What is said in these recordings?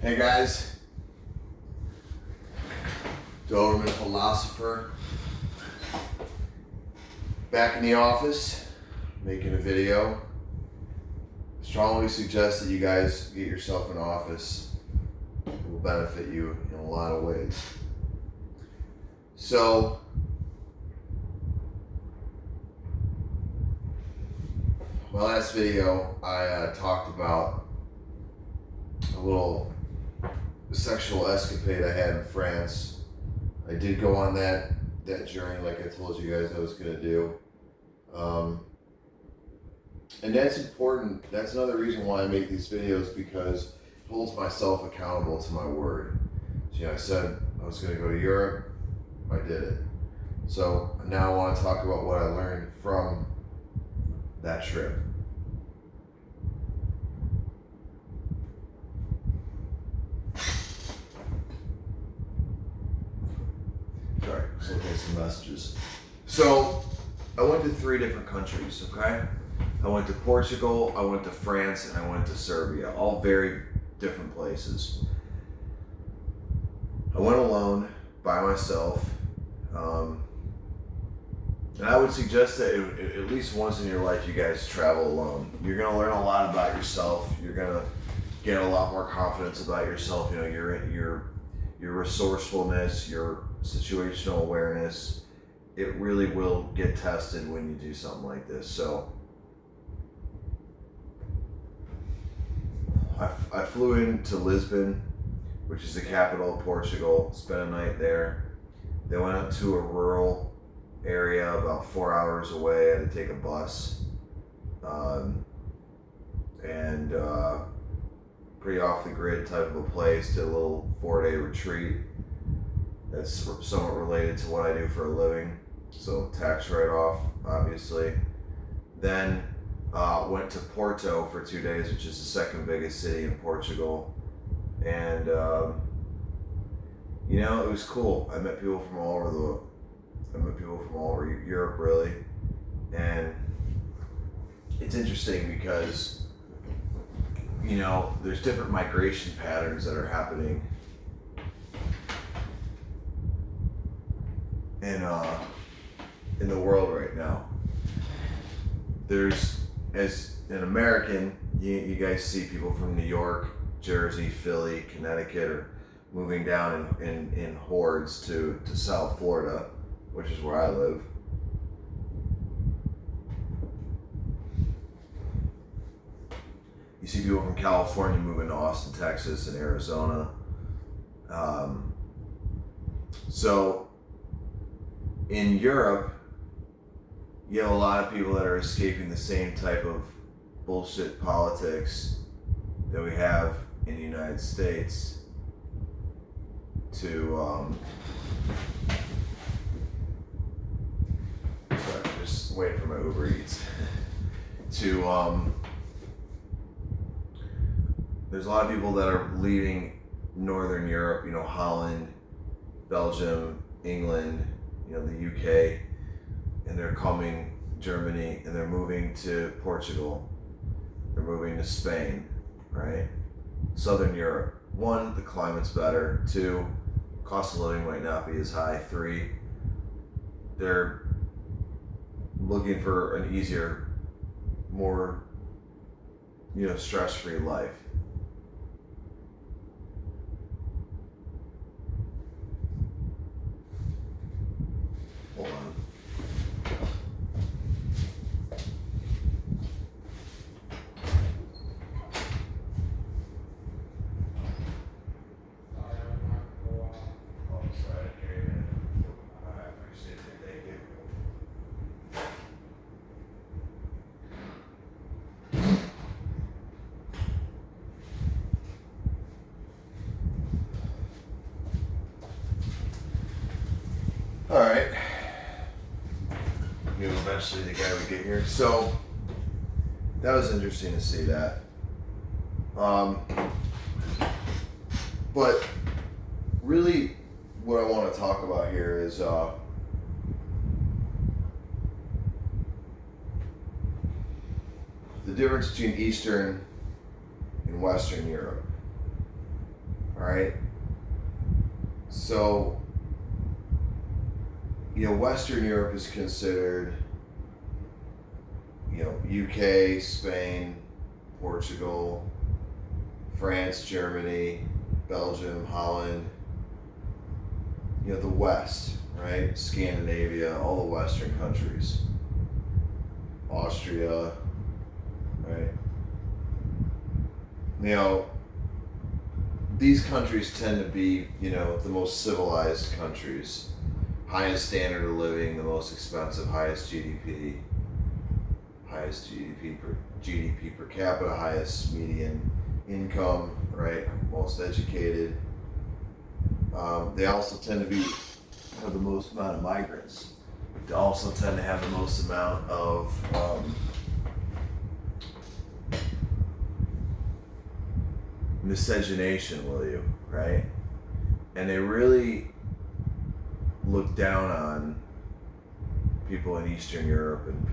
Hey guys, Doberman philosopher, back in the office, making a video. Strongly suggest that you guys get yourself an office. It will benefit you in a lot of ways. So, my last video, I talked about a little sexual escapade I had in France. I did go on that journey like I told you guys I was going to do. And that's important. That's another reason why I make these videos, because it holds myself accountable to my word. So, I said I was going to go to Europe. I did it. So now I want to talk about what I learned from that trip. Sorry, just looking at some messages. So I went to 3 different countries, okay? I went to Portugal, I went to France, and I went to Serbia. All very different places. I went alone, by myself. And I would suggest that at least once in your life you guys travel alone. You're going to learn a lot about yourself. You're going to get a lot more confidence about yourself. You know, your resourcefulness, your situational awareness. It really will get tested when you do something like this. So I flew into Lisbon, which is the capital of Portugal, spent a night there. Then went up to a rural area about 4 hours away. I had to take a bus. Pretty off the grid type of a place, to a little 4-day retreat that's somewhat related to what I do for a living. So tax write-off, obviously. Then went to Porto for 2 days, which is the second biggest city in Portugal. And it was cool. I met people from all over Europe, really. And it's interesting because, there's different migration patterns that are happening in the world right now. There's, as an American, you guys see people from New York, Jersey, Philly, Connecticut are moving down in hordes to South Florida, which is where I live. You see people from California moving to Austin, Texas, and Arizona. So in Europe, you have a lot of people that are escaping the same type of bullshit politics that we have in the United States to sorry, just waiting for my Uber Eats to there's a lot of people that are leaving Northern Europe, Holland, Belgium, England, the UK, and they're coming Germany, and they're moving to Portugal. They're moving to Spain, right? Southern Europe. 1, the climate's better. 2, cost of living might not be as high. 3, they're looking for an easier, more, stress-free life. Hold on. All right. Knew eventually the guy would get here. So that was interesting to see that. But really, what I want to talk about here is the difference between Eastern and Western Europe. All right. So, Western Europe is considered, UK, Spain, Portugal, France, Germany, Belgium, Holland, the West, right? Scandinavia, all the Western countries, Austria, right? These countries tend to be, the most civilized countries, highest standard of living, the most expensive, highest GDP GDP per capita, highest median income, right? Most educated. They also tend to have the most amount of migrants. They also tend to have the most amount of miscegenation, right? And they really look down on people in Eastern Europe and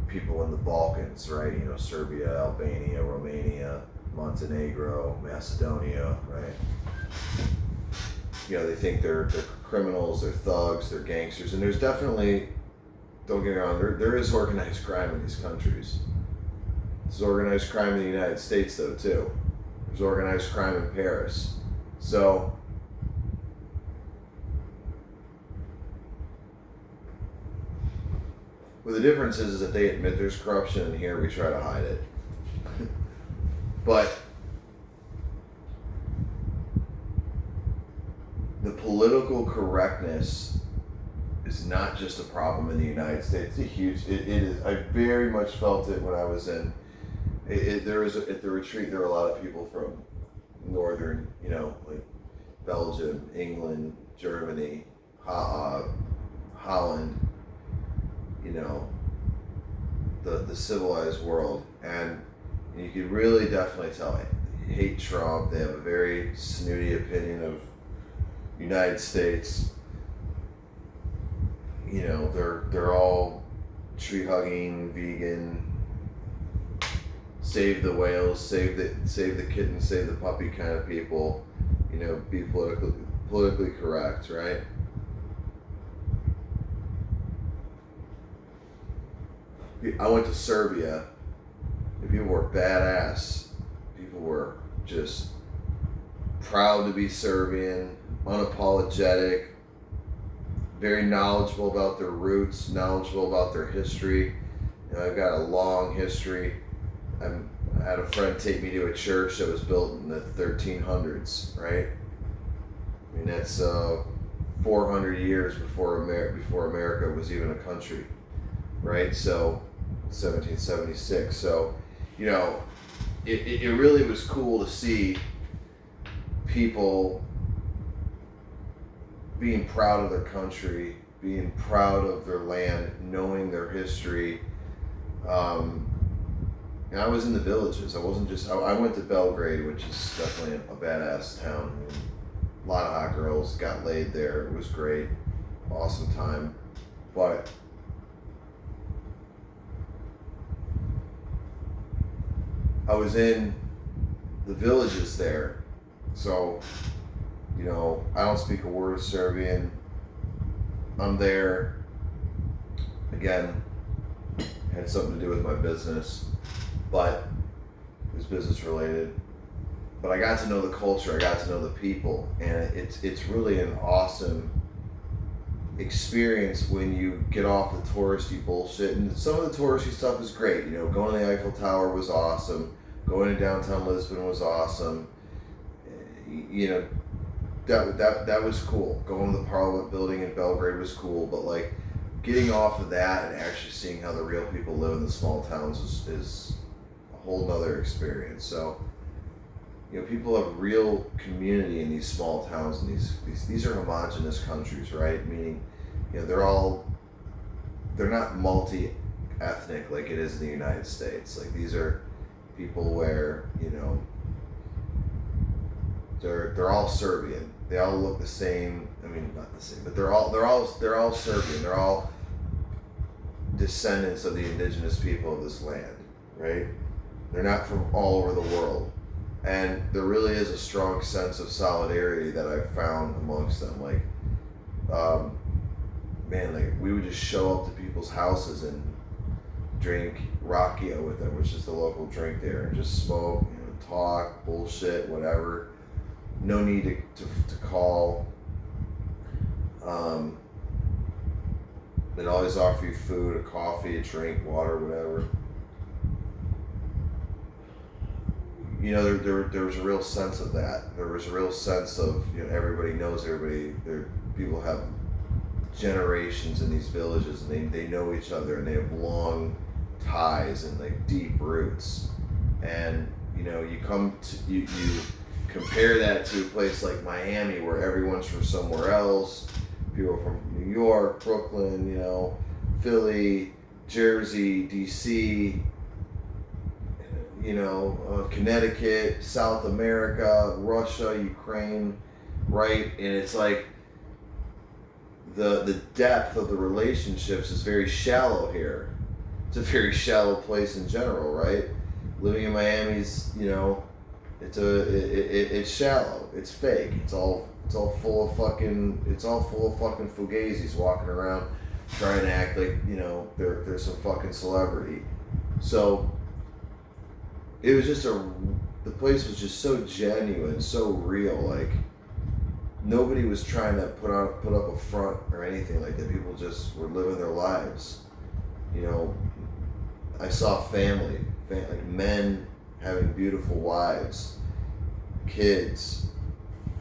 people in the Balkans, right? Serbia, Albania, Romania, Montenegro, Macedonia, right? They think they're criminals, they're thugs, they're gangsters, and there's definitely, don't get me wrong, there is organized crime in these countries. There's organized crime in the United States, though, too. There's organized crime in Paris. So, well, the difference is that they admit there's corruption, and here we try to hide it. But the political correctness is not just a problem in the United States. It's it is. I very much felt it when I was in. At the retreat, there were a lot of people from northern, like Belgium, England, Germany, Holland, the civilized world, and you could really definitely tell they hate Trump. They have a very snooty opinion of United States. They're all tree hugging, vegan, save the whales, save the kitten, save the puppy kind of people. Be politically correct, right? I went to Serbia, and people were badass. People were just proud to be Serbian, unapologetic, very knowledgeable about their roots, knowledgeable about their history. I've got a long history. I had a friend take me to a church that was built in the 1300s, right? I mean, that's 400 years before America was even a country, right? So, 1776. So, it really was cool to see people being proud of their country, being proud of their land, knowing their history. And I was in the villages. I wasn't just. I went to Belgrade, which is definitely a badass town. I mean, a lot of hot girls, got laid there. It was great, awesome time. But I was in the villages there, so I don't speak a word of Serbian. I'm there. Again, had something to do with my business, but it was business related. But I got to know the culture, I got to know the people, and it's really an awesome experience when you get off the touristy bullshit. And some of the touristy stuff is great. Going to the Eiffel Tower was awesome. Going to downtown Lisbon was awesome. That was cool. Going to the Parliament building in Belgrade was cool, but like getting off of that and actually seeing how the real people live in the small towns is a whole nother experience. So, people have real community in these small towns, and these are homogenous countries, right? Meaning, they're not multi-ethnic like it is in the United States. Like, these are people where, they're all Serbian. They all look the same. I mean, not the same, but they're all Serbian. They're all descendants of the indigenous people of this land, right? They're not from all over the world. And there really is a strong sense of solidarity that I've found amongst them. Like, man, like we would just show up to people's houses and drink rakia with them, which is the local drink there, and just smoke, talk, bullshit, whatever. No need to call. They'd always offer you food, a coffee, a drink, water, whatever. There was a real sense of that. There was a real sense of, everybody knows everybody. People have generations in these villages, and they know each other, and they have long ties and like deep roots. And you compare that to a place like Miami, where everyone's from somewhere else. People from New York, Brooklyn, Philly, Jersey, DC, Connecticut, South America, Russia, Ukraine, right? And it's like the depth of the relationships is very shallow here. It's a very shallow place in general, right? Living in Miami's, it's shallow. It's fake. It's all full of fucking fugazis walking around trying to act like, they're some fucking celebrity. So it was just the place was just so genuine, so real. Like nobody was trying to put up a front or anything like that. People just were living their lives. I saw family, like men having beautiful wives, kids,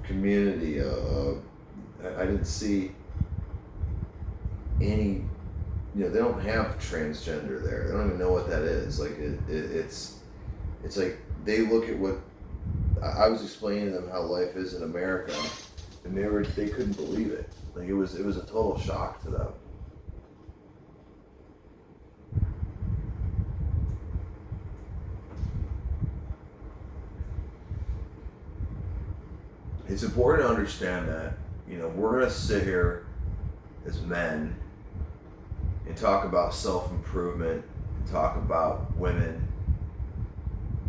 community. I didn't see any. They don't have transgender there. They don't even know what that is. Like it's like they look at what I was explaining to them how life is in America, and they couldn't believe it. Like it was a total shock to them. It's important to understand that, we're going to sit here as men and talk about self-improvement and talk about women,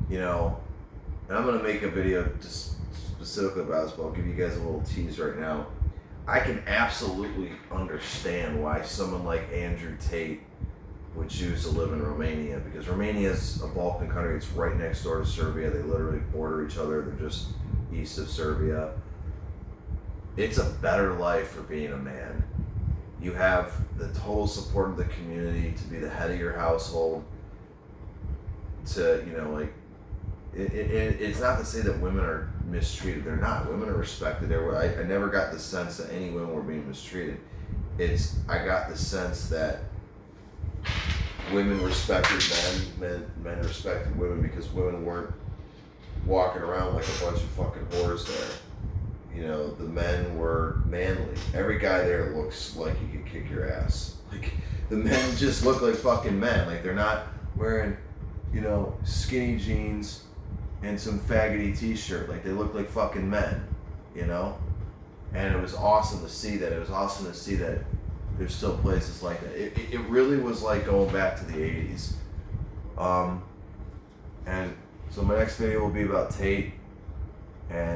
and I'm going to make a video just specifically about this, but I'll give you guys a little tease right now. I can absolutely understand why someone like Andrew Tate would choose to live in Romania, because Romania is a Balkan country. It's right next door to Serbia. They literally border each other. They're just east of Serbia. It's a better life for being a man. You have the total support of the community to be the head of your household. It's not to say that women are mistreated. They're not. Women are respected. I never got the sense that any women were being mistreated. I got the sense that women respected men respected women, because women weren't walking around like a bunch of fucking whores there. The men were manly. Every guy there looks like he could kick your ass. Like the men just look like fucking men. Like they're not wearing, skinny jeans and some faggoty t-shirt. Like they look like fucking men, And it was awesome to see that. It was awesome to see that there's still places like that. It really was like going back to the 80s. And so my next video will be about Tate. And